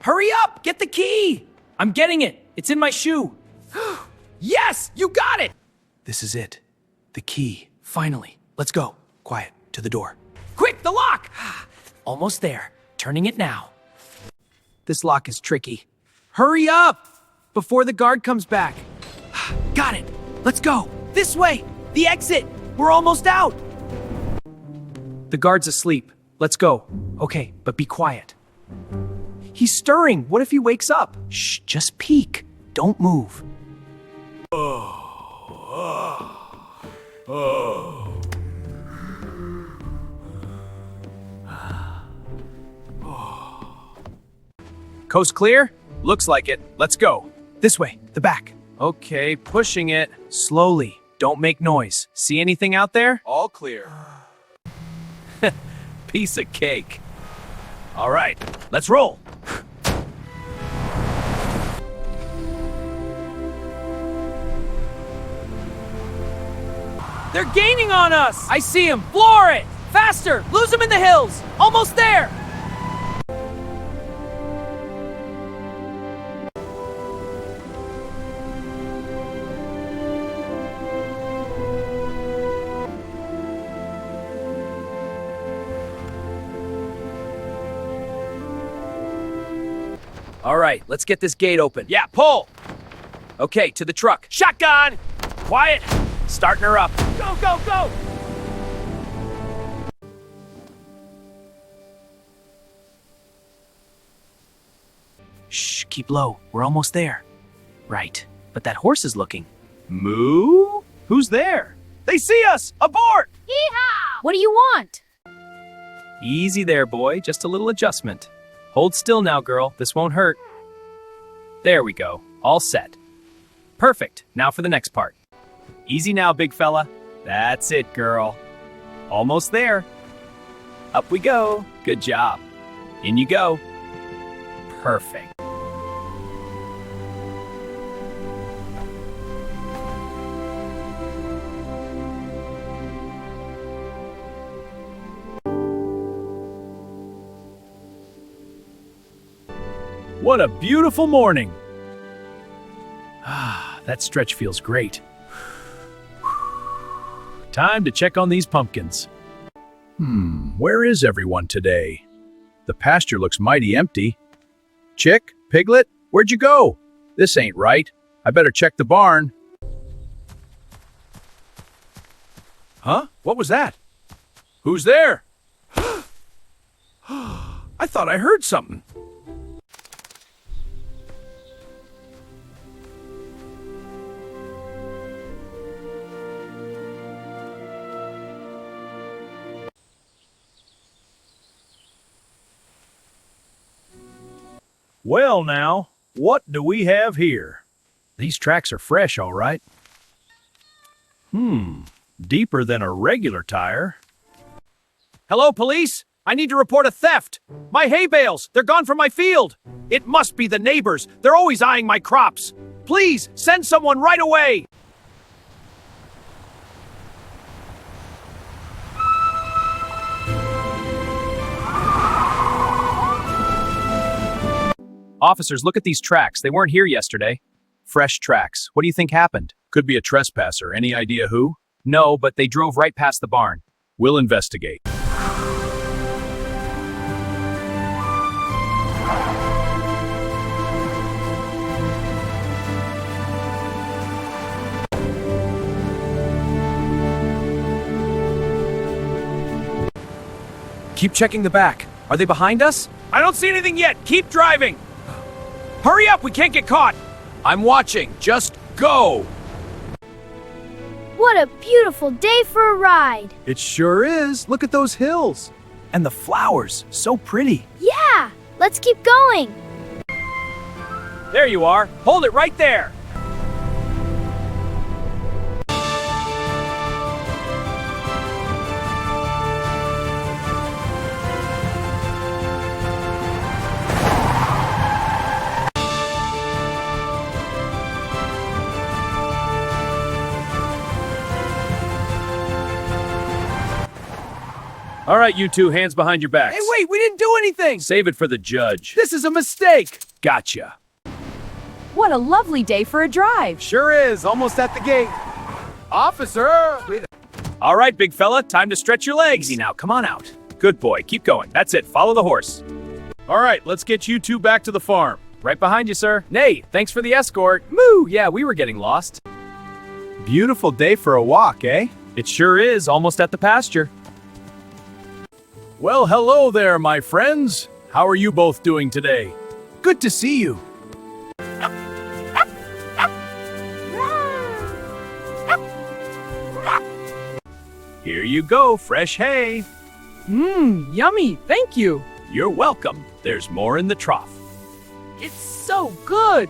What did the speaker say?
Hurry up! Get the key! I'm getting it. It's in my shoe. Yes! You got it! This is it. The key. Finally. Let's go. Quiet. To the door. Quick, the lock! Almost there. Turning it now. This lock is tricky. Hurry up! Before the guard comes back. Got it. Let's go. This way. The exit. We're almost out. The guard's asleep. Let's go. Okay, but be quiet. He's stirring. What if he wakes up? Shh, just peek. Don't move. Coast clear? Looks like it. Let's go. This way, the back. Okay, pushing it. Slowly. Don't make noise. See anything out there? All clear. Piece of cake. All right, let's roll. They're gaining on us! I see him! Floor it! Faster! Lose him in the hills! Almost there! All right, let's get this gate open. Yeah, pull! Okay, to the truck. Shotgun! Quiet! Starting her up. Go, go, go! Shh, keep low. We're almost there. Right, but that horse is looking. Moo? Who's there? They see us! Abort! Yeehaw! What do you want? Easy there, boy. Just a little adjustment. Hold still now, girl. This won't hurt. There we go. All set. Perfect. Now for the next part. Easy now, big fella. That's it, girl. Almost there. Up we go. Good job. In you go. Perfect. What a beautiful morning. That stretch feels great. Time to check on these pumpkins. Where is everyone today? The pasture looks mighty empty. Chick, Piglet, where'd you go? This ain't right. I better check the barn. Huh? What was that? Who's there? I thought I heard something. Well now, what do we have here? These tracks are fresh, all right. Deeper than a regular tire. Hello, police? I need to report a theft. My hay bales, they're gone from my field. It must be the neighbors. They're always eyeing my crops. Please, send someone right away. Officers, look at these tracks. They weren't here yesterday. Fresh tracks. What do you think happened? Could be a trespasser. Any idea who? No, but they drove right past the barn. We'll investigate. Keep checking the back. Are they behind us? I don't see anything yet. Keep driving. Hurry up, we can't get caught. I'm watching. Just go. What a beautiful day for a ride. It sure is. Look at those hills. And the flowers, so pretty. Yeah, let's keep going. There you are. Hold it right there. All right, you two, hands behind your backs. Hey, wait, we didn't do anything! Save it for the judge. This is a mistake! Gotcha. What a lovely day for a drive. Sure is, almost at the gate. Officer! All right, big fella, time to stretch your legs. Easy now, come on out. Good boy, keep going. That's it, follow the horse. All right, let's get you two back to the farm. Right behind you, sir. Nay, thanks for the escort. Moo! Yeah, we were getting lost. Beautiful day for a walk, eh? It sure is, almost at the pasture. Well, hello there, my friends. How are you both doing today? Good to see you. Here you go, fresh hay. Yummy, thank you. You're welcome. There's more in the trough. It's so good.